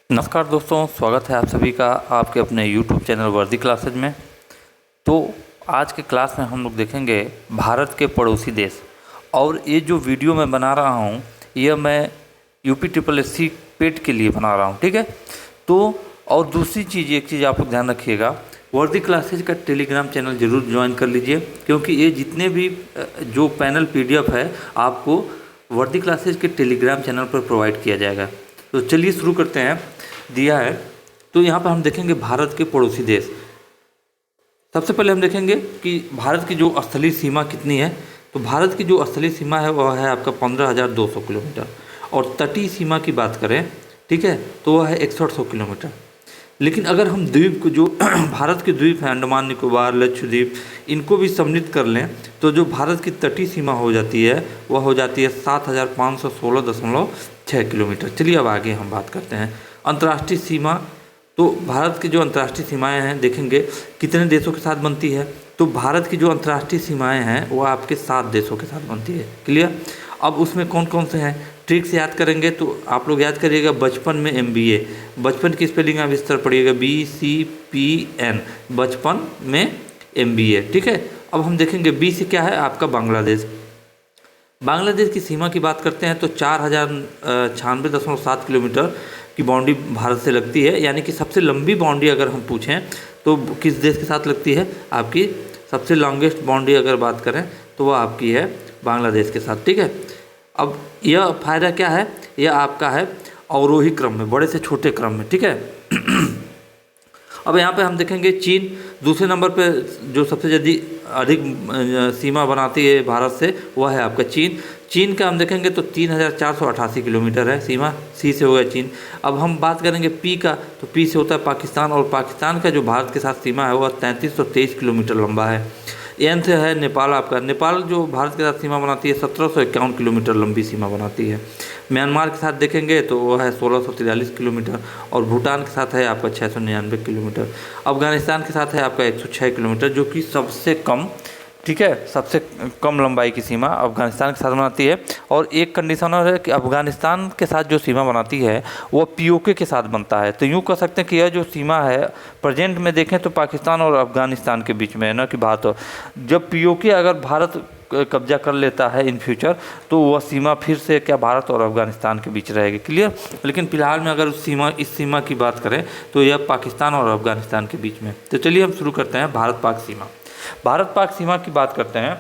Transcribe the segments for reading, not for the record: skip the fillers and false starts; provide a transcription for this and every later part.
नमस्कार दोस्तों, स्वागत है आप सभी का आपके अपने YouTube चैनल वर्दी क्लासेज में। तो आज के क्लास में हम लोग देखेंगे भारत के पड़ोसी देश। और ये जो वीडियो मैं बना रहा हूँ यह मैं UPSSC पेट के लिए बना रहा हूँ, ठीक है। तो और दूसरी चीज़, एक चीज़ आप लोग ध्यान रखिएगा, वर्दी क्लासेज का टेलीग्राम चैनल ज़रूर ज्वाइन कर लीजिए, क्योंकि ये जितने भी जो पैनल PDF है आपको वर्दी क्लासेज के टेलीग्राम चैनल पर प्रोवाइड किया जाएगा। तो चलिए शुरू करते हैं। दिया है तो यहाँ पर हम देखेंगे भारत के पड़ोसी देश। सबसे पहले हम देखेंगे कि भारत की जो स्थलीय सीमा कितनी है। तो भारत की जो स्थलीय सीमा है वह है आपका 15,200 किलोमीटर, और तटीय सीमा की बात करें, ठीक है, तो वह है 6100 किलोमीटर। लेकिन अगर हम द्वीप को, जो भारत के द्वीप हैं अंडमान निकोबार, लक्षद्वीप, इनको भी सम्मिलित कर लें तो जो भारत की तटीय सीमा हो जाती है वह हो जाती है 7,516.6 किलोमीटर। चलिए अब आगे हम बात करते हैं अंतर्राष्ट्रीय सीमा। तो भारत की जो अंतर्राष्ट्रीय सीमाएं हैं देखेंगे कितने देशों के साथ बनती है। तो भारत की जो अंतर्राष्ट्रीय सीमाएं हैं वो आपके 7 देशों के साथ बनती है। क्लियर। अब उसमें कौन कौन से हैं ट्रिक से याद करेंगे तो आप लोग याद करिएगा बचपन में MBA, बचपन की स्पेलिंग आप इस तरह पढ़िएगा BCPN, बचपन में MBA, ठीक है। अब हम देखेंगे B से क्या है आपका बांग्लादेश। बांग्लादेश की सीमा की बात करते हैं तो 4,096.7 किलोमीटर की बाउंड्री भारत से लगती है। यानी कि सबसे लंबी बाउंड्री अगर हम पूछें तो किस देश के साथ लगती है, आपकी सबसे लॉन्गेस्ट बाउंड्री अगर बात करें तो वह आपकी है बांग्लादेश के साथ, ठीक है। अब यह फायदा क्या है, यह आपका है अवरोही क्रम में, बड़े से छोटे क्रम में, ठीक है। अब यहाँ पे हम देखेंगे चीन दूसरे नंबर पे, जो सबसे अधिक सीमा बनाती है भारत से, वह है आपका चीन। चीन का हम देखेंगे तो 3,488 किलोमीटर है सीमा, सी से हो गया चीन। अब हम बात करेंगे पी का, तो पी से होता है पाकिस्तान, और पाकिस्तान का जो भारत के साथ सीमा है वह 3323 किलोमीटर लंबा है। एन से है नेपाल आपका, नेपाल जो भारत के साथ सीमा बनाती है 1751 किलोमीटर लंबी सीमा बनाती है। म्यांमार के साथ देखेंगे तो वह है 1643 किलोमीटर, और भूटान के साथ है आपका 699 किलोमीटर। अफगानिस्तान के साथ है आपका 106 किलोमीटर, जो कि सबसे कम, ठीक है, सबसे कम लंबाई की सीमा अफगानिस्तान के साथ बनाती है। और एक कंडीशन और है कि अफगानिस्तान के साथ जो सीमा बनाती है वो POK के साथ बनता है। तो यूँ कह सकते हैं कि यह जो सीमा है प्रेजेंट में देखें तो पाकिस्तान और अफगानिस्तान के बीच में है, ना कि बात हो। जब POK अगर भारत कब्जा कर लेता है इन फ्यूचर तो वह सीमा फिर से क्या भारत और अफगानिस्तान के बीच रहेगी। क्लियर। लेकिन फिलहाल में अगर इस सीमा की बात करें तो यह पाकिस्तान और अफगानिस्तान के बीच में। तो चलिए हम शुरू करते हैं भारत पाक सीमा। भारत पाक सीमा की बात करते हैं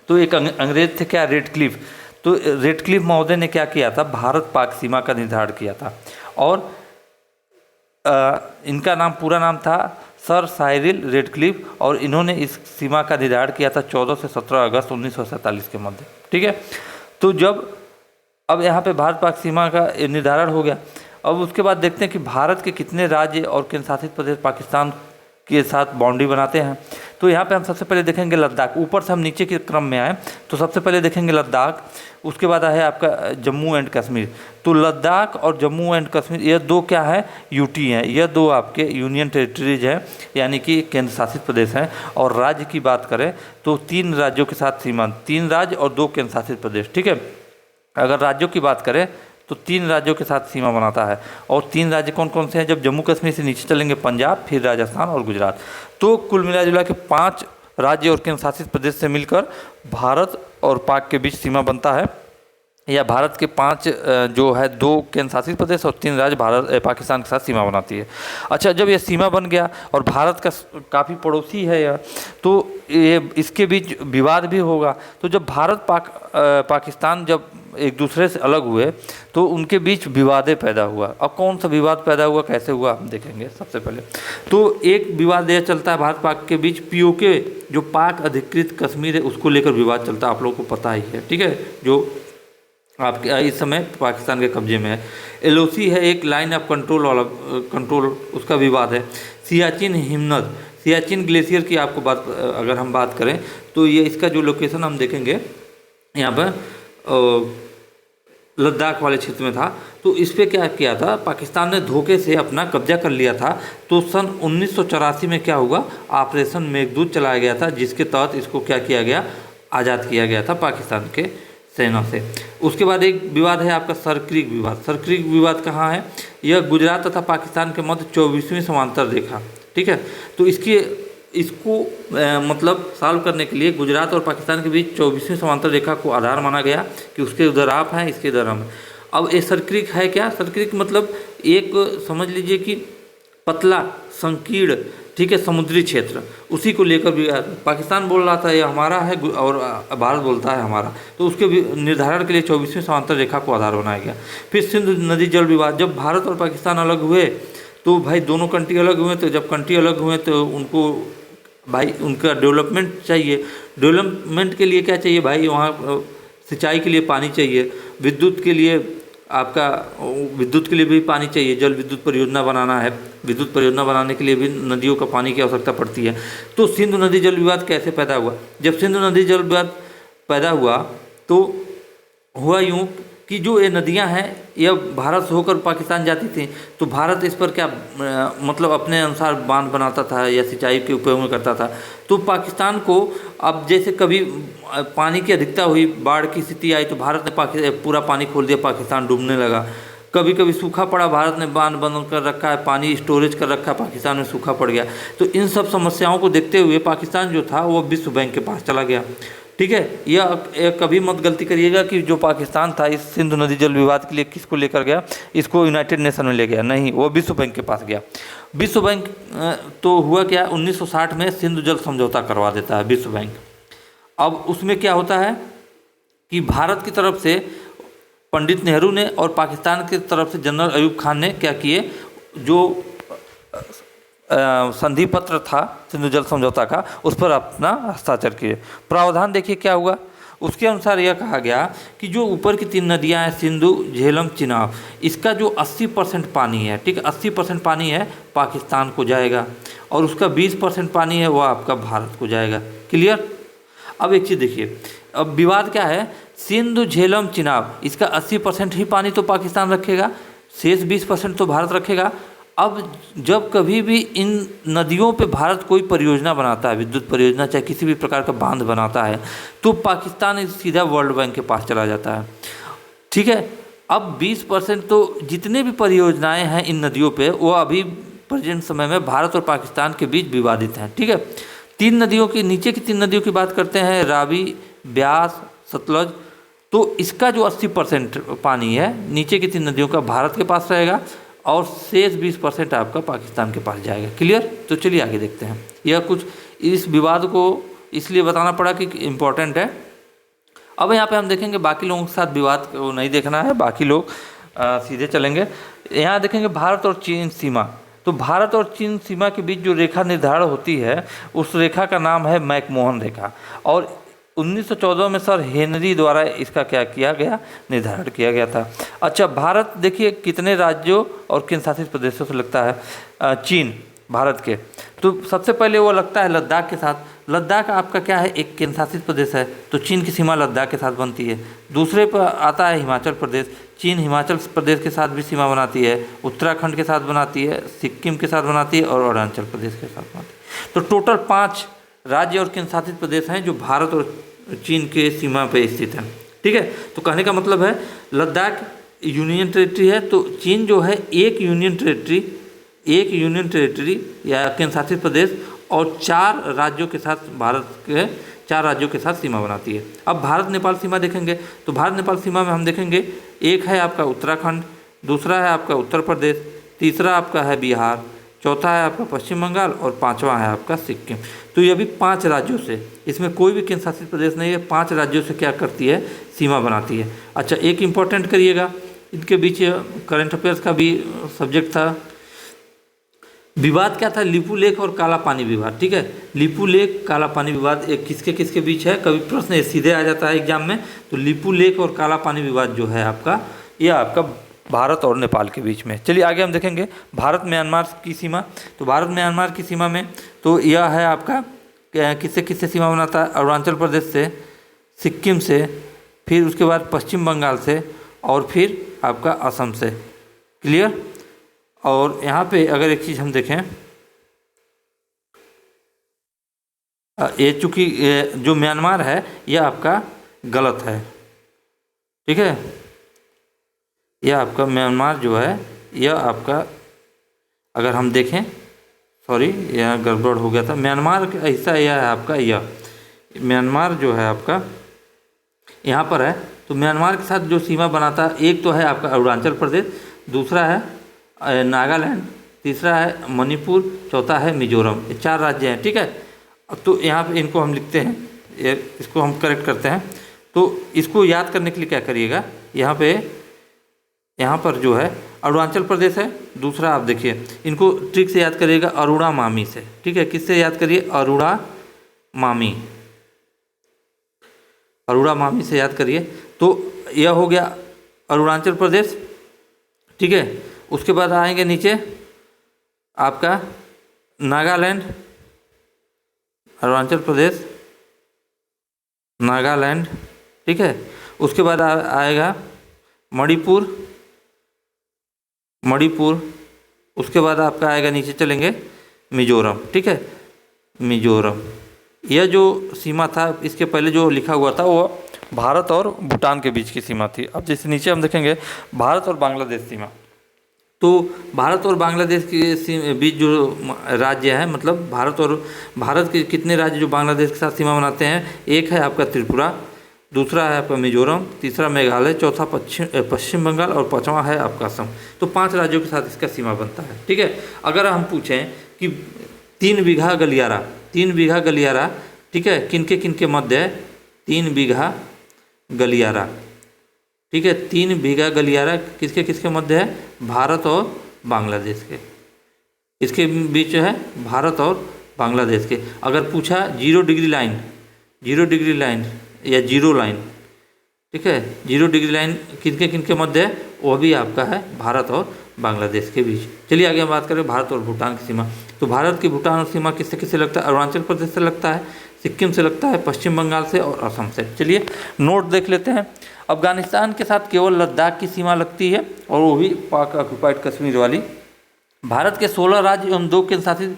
तो एक अंग्रेज थे क्या, रेडक्लिफ। तो रेडक्लिफ महोदय ने क्या किया था, भारत पाक सीमा का निर्धारण किया था। और इनका नाम, पूरा नाम था सर साइरिल रेडक्लिफ, और इन्होंने इस सीमा का निर्धारण किया था 14 से 17 अगस्त 1947 के मध्य, ठीक है। तो अब यहाँ पे भारत पाक सीमा का निर्धारण हो गया। अब उसके बाद देखते हैं कि भारत के कितने राज्य और केंद्र शासित प्रदेश पाकिस्तान के साथ बाउंड्री बनाते हैं। तो यहाँ पे हम सबसे पहले देखेंगे लद्दाख। ऊपर से हम नीचे के क्रम में आए तो सबसे पहले देखेंगे लद्दाख, उसके बाद है आपका जम्मू एंड कश्मीर। तो लद्दाख और जम्मू एंड कश्मीर ये दो क्या है, UT हैं, यह दो आपके यूनियन टेरिटरीज हैं, यानी कि केंद्र शासित प्रदेश हैं। और राज्य की बात करें तो 3 राज्यों के साथ सीमा, 3 राज्य और 2 केंद्र शासित प्रदेश, ठीक है। अगर राज्यों की बात करें तो 3 राज्यों के साथ सीमा बनाता है। और 3 राज्य कौन कौन से हैं, जब जम्मू कश्मीर से नीचे चलेंगे पंजाब, फिर राजस्थान और गुजरात। तो कुल मिला जुला के 5 राज्य और केंद्र शासित प्रदेश से मिलकर भारत और पाक के बीच सीमा बनता है। या भारत के 5 जो है 2 केंद्र शासित प्रदेश और 3 राज्य पाकिस्तान के साथ सीमा बनाती है। अच्छा, जब ये सीमा बन गया और भारत का काफ़ी पड़ोसी है यह, तो ये इसके बीच विवाद भी होगा। तो जब भारत पाकिस्तान जब एक दूसरे से अलग हुए तो उनके बीच विवादें पैदा हुआ। अब कौन सा विवाद पैदा हुआ, कैसे हुआ, हम देखेंगे। सबसे पहले तो एक विवाद यह चलता है भारत पाक के बीच, POK जो पाक अधिकृत कश्मीर है उसको लेकर विवाद चलता है, आप लोगों को पता ही है, ठीक है, जो आपके इस समय पाकिस्तान के कब्जे में है। LOC है एक लाइन ऑफ कंट्रोल वाला, कंट्रोल, उसका विवाद है। सियाचिन हिमनद, सियाचिन ग्लेशियर की आपको बात अगर हम बात करें तो ये इसका जो लोकेशन हम देखेंगे यहाँ पर लद्दाख वाले क्षेत्र में था। तो इस पर क्या किया था, पाकिस्तान ने धोखे से अपना कब्जा कर लिया था। तो सन 1984 में क्या हुआ, ऑपरेशन मेघदूत चलाया गया था, जिसके तहत इसको क्या किया गया, आज़ाद किया गया था पाकिस्तान के सेना से। उसके बाद एक विवाद है आपका सरक्रिक विवाद। सरक्रिक विवाद कहाँ है? यह गुजरात तथा पाकिस्तान के मध्य 24वीं समांतर रेखा, ठीक है। तो इसको मतलब सॉल्व करने के लिए गुजरात और पाकिस्तान के बीच 24वीं समांतर रेखा को आधार माना गया कि उसके उधर आप हैं, इसके इधर हम हैं। अब ये सरक्रिक है क्या? सरक्रिक मतलब एक समझ लीजिए कि पतला संकीर्ण, ठीक है, समुद्री क्षेत्र, उसी को लेकर भी पाकिस्तान बोल रहा था ये हमारा है और भारत बोलता है हमारा, तो उसके निर्धारण के लिए 24वीं समांतर रेखा को आधार बनाया गया। फिर सिंधु नदी जल विवाद। जब भारत और पाकिस्तान अलग हुए तो भाई दोनों कंट्री अलग हुए, तो जब कंट्री अलग हुए तो उनको भाई उनका डेवलपमेंट चाहिए। डेवलपमेंट के लिए क्या चाहिए भाई? वहाँ सिंचाई के लिए पानी चाहिए, विद्युत के लिए आपका विद्युत के लिए भी पानी चाहिए, जल विद्युत परियोजना बनाना है, विद्युत परियोजना बनाने के लिए भी नदियों का पानी की आवश्यकता पड़ती है। तो सिंधु नदी जल विवाद कैसे पैदा हुआ? जब सिंधु नदी जल विवाद पैदा हुआ तो हुआ यूँ कि जो ये नदियां हैं यह भारत से होकर पाकिस्तान जाती थी, तो भारत इस पर क्या मतलब अपने अनुसार बांध बनाता था या सिंचाई के उपयोग में करता था। तो पाकिस्तान को अब जैसे कभी पानी की अधिकता हुई, बाढ़ की स्थिति आई, तो भारत ने पूरा पानी खोल दिया, पाकिस्तान डूबने लगा। कभी कभी सूखा पड़ा, भारत ने बांध बंद कर रखा है, पानी स्टोरेज कर रखा है, पाकिस्तान में सूखा पड़ गया। तो इन सब समस्याओं को देखते हुए पाकिस्तान जो था वो विश्व बैंक के पास चला गया, ठीक है। यह कभी मत गलती करिएगा कि जो पाकिस्तान था इस सिंधु नदी जल विवाद के लिए किसको लेकर गया, इसको यूनाइटेड नेशन में ले गया, नहीं, वो विश्व बैंक के पास गया। विश्व बैंक तो हुआ क्या, 1960 में सिंधु जल समझौता करवा देता है विश्व बैंक। अब उसमें क्या होता है कि भारत की तरफ से पंडित नेहरू ने और पाकिस्तान की तरफ से जनरल अयूब खान ने क्या किए, जो संधि पत्र था सिंधु जल समझौता का, उस पर अपना हस्ताक्षर किए। प्रावधान देखिए क्या हुआ, उसके अनुसार यह कहा गया कि जो ऊपर की 3 नदियां हैं, सिंधु, झेलम, चिनाब, इसका जो 80% पानी है, ठीक है, 80% पानी है पाकिस्तान को जाएगा और उसका 20% पानी है वो आपका भारत को जाएगा। क्लियर? अब एक चीज़ देखिए, अब विवाद क्या है, सिंधु, झेलम, चिनाब, इसका 80% ही पानी तो पाकिस्तान रखेगा, शेष 20% तो भारत रखेगा। अब जब कभी भी इन नदियों पे भारत कोई परियोजना बनाता है, विद्युत परियोजना चाहे किसी भी प्रकार का बांध बनाता है, तो पाकिस्तान सीधा वर्ल्ड बैंक के पास चला जाता है, ठीक है। अब 20% तो जितने भी परियोजनाएं हैं इन नदियों पे वो अभी प्रेजेंट समय में भारत और पाकिस्तान के बीच विवादित हैं, ठीक है। 3 नदियों की, नीचे की 3 नदियों की बात करते हैं, रावी, ब्यास, सतलज, तो इसका जो 80% पानी है नीचे की 3 नदियों का भारत के पास रहेगा और शेष 20% आपका पाकिस्तान के पास जाएगा। क्लियर? तो चलिए आगे देखते हैं। यह कुछ इस विवाद को इसलिए बताना पड़ा कि इम्पोर्टेंट है। अब यहाँ पे हम देखेंगे, बाकी लोगों के साथ विवाद को नहीं देखना है, बाकी लोग सीधे चलेंगे। यहाँ देखेंगे भारत और चीन सीमा। तो भारत और चीन सीमा के बीच जो रेखा निर्धारण होती है उस रेखा का नाम है मैकमोहन रेखा, और 1914 में सर हेनरी द्वारा इसका क्या किया गया, निर्धारण किया गया था। अच्छा, भारत देखिए कितने राज्यों और केंद्र शासित प्रदेशों से लगता है। चीन भारत के, तो सबसे पहले वो लगता है लद्दाख के साथ। लद्दाख आपका क्या है, एक केंद्र शासित प्रदेश है, तो चीन की सीमा लद्दाख के साथ बनती है। दूसरे पर आता है हिमाचल प्रदेश। चीन हिमाचल प्रदेश के साथ भी सीमा बनाती है, उत्तराखंड के साथ बनाती है, सिक्किम के साथ बनाती है और अरुणाचल प्रदेश के साथ बनाती है। तो टोटल 5 राज्य और केंद्र शासित प्रदेश हैं जो भारत और चीन के सीमा पर स्थित हैं, ठीक है। तो कहने का मतलब है लद्दाख यूनियन टेरिटरी है, तो चीन जो है एक यूनियन टेरिटरी या केंद्र शासित प्रदेश और 4 राज्यों के साथ, भारत के 4 राज्यों के साथ सीमा बनाती है। अब भारत नेपाल सीमा देखेंगे, तो भारत नेपाल सीमा में हम देखेंगे, एक है आपका उत्तराखंड, दूसरा है आपका उत्तर प्रदेश, तीसरा आपका है बिहार, चौथा है आपका पश्चिम बंगाल और 5वां है आपका सिक्किम। तो ये भी 5 राज्यों से, इसमें कोई भी केंद्र शासित प्रदेश नहीं है, 5 राज्यों से क्या करती है, सीमा बनाती है। अच्छा, एक इम्पॉर्टेंट करिएगा, इनके बीच करंट अफेयर्स का भी सब्जेक्ट था। विवाद क्या था, लिपू लेक और काला पानी विवाद, ठीक है। लिपू लेक काला पानी विवाद एक किसके किसके बीच है, कभी प्रश्न सीधे आ जाता है एग्जाम में। तो लिपू लेक और काला पानी विवाद जो है आपका, यह आपका भारत और नेपाल के बीच में। चलिए आगे हम देखेंगे भारत म्यांमार की सीमा। तो भारत म्यांमार की सीमा में तो यह है आपका किससे किससे सीमा बनाता है, अरुणाचल प्रदेश से, सिक्किम से, फिर उसके बाद पश्चिम बंगाल से और फिर आपका असम से। क्लियर? और यहाँ पे अगर एक चीज़ हम देखें, ये चूँकि जो म्यांमार है यह आपका गलत है, ठीक है। यह आपका म्यांमार जो है, यह आपका अगर हम देखें, सॉरी यह गड़बड़ हो गया था, म्यांमार का हिस्सा यह है आपका, यह म्यांमार जो है आपका यहाँ पर है। तो म्यांमार के साथ जो सीमा बनाता है, एक तो है आपका अरुणाचल प्रदेश, दूसरा है नागालैंड, तीसरा है मणिपुर, चौथा है मिजोरम। ये 4 राज्य हैं, ठीक है। तो यहाँ पे इनको हम लिखते हैं, इसको हम करेक्ट करते हैं। तो इसको याद करने के लिए क्या करिएगा, यहाँ पर जो है अरुणाचल प्रदेश है, दूसरा आप देखिए, इनको ट्रिक से याद करिएगा अरुणा मामी से, ठीक है। किससे याद करिए, अरुणा मामी, अरुणा मामी से याद करिए। तो यह हो गया अरुणाचल प्रदेश, ठीक है। उसके बाद आएंगे नीचे आपका नागालैंड, अरुणाचल प्रदेश, नागालैंड, ठीक है। उसके बाद आएगा मणिपुर, मणिपुर। उसके बाद आपका आएगा, नीचे चलेंगे मिजोरम, ठीक है, मिजोरम। यह जो सीमा था, इसके पहले जो लिखा हुआ था वो भारत और भूटान के बीच की सीमा थी। अब जैसे नीचे हम देखेंगे भारत और बांग्लादेश सीमा, तो भारत और बांग्लादेश के बीच जो राज्य है, मतलब भारत के कितने राज्य जो बांग्लादेश के साथ सीमा बनाते हैं, एक है आपका त्रिपुरा, दूसरा है आपका मिजोरम, तीसरा मेघालय, चौथा पश्चिम बंगाल और पांचवा है आपका असम। तो 5 राज्यों के साथ इसका सीमा बनता है, ठीक है। अगर हम पूछें कि 3 बीघा गलियारा, 3 बीघा गलियारा, ठीक है, किनके किनके मध्य है, 3 बीघा गलियारा, ठीक है, 3 बीघा गलियारा किसके किसके मध्य है, भारत और बांग्लादेश के, इसके बीच है भारत और बांग्लादेश के। अगर पूछा 0 डिग्री लाइन, 0 डिग्री लाइन या जीरो लाइन, ठीक है, 0 डिग्री लाइन किनके किनके मध्य है, वो भी आपका है भारत और बांग्लादेश के बीच। चलिए आगे हम बात करें भारत और भूटान की सीमा। तो भारत की भूटान और सीमा किससे किससे लगता है, अरुणाचल प्रदेश से लगता है, सिक्किम से लगता है, पश्चिम बंगाल से और असम से। चलिए नोट देख लेते हैं। अफगानिस्तान के साथ केवल लद्दाख की सीमा लगती है, और वो भी पाक ऑक्युपाइड कश्मीर वाली। भारत के 16 राज्य एवं 2 केंद्र शासित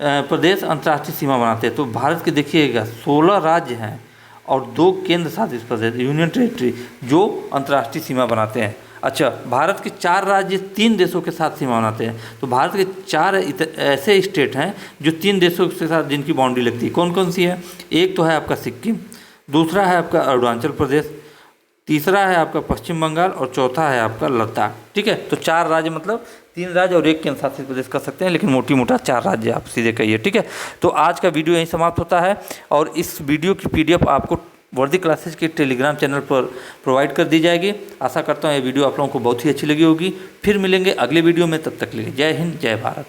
प्रदेश अंतर्राष्ट्रीय सीमा बनाते हैं। तो भारत के देखिएगा 16 राज्य हैं और 2 केंद्र शासित प्रदेश, यूनियन टेरिटरी, जो अंतर्राष्ट्रीय सीमा बनाते हैं। अच्छा, भारत के 4 राज्य 3 देशों के साथ सीमा बनाते हैं। तो भारत के 4 ऐसे स्टेट हैं जो 3 देशों के साथ जिनकी बाउंड्री लगती है। कौन कौन सी है, एक तो है आपका सिक्किम, दूसरा है आपका अरुणाचल प्रदेश, तीसरा है आपका पश्चिम बंगाल और चौथा है आपका लद्दाख, ठीक है। तो 4 राज्य मतलब 3 राज्य और 1 केंद्र शासित प्रदेश कर सकते हैं, लेकिन मोटी मोटा 4 राज्य आप सीधे कहिए, ठीक है। तो आज का वीडियो यहीं समाप्त होता है, और इस वीडियो की PDF आपको वर्दी क्लासेज के टेलीग्राम चैनल पर प्रोवाइड कर दी जाएगी। आशा करता हूँ ये वीडियो आप लोगों को बहुत ही अच्छी लगी होगी। फिर मिलेंगे अगले वीडियो में, तब तक के लिए जय हिंद, जय भारत।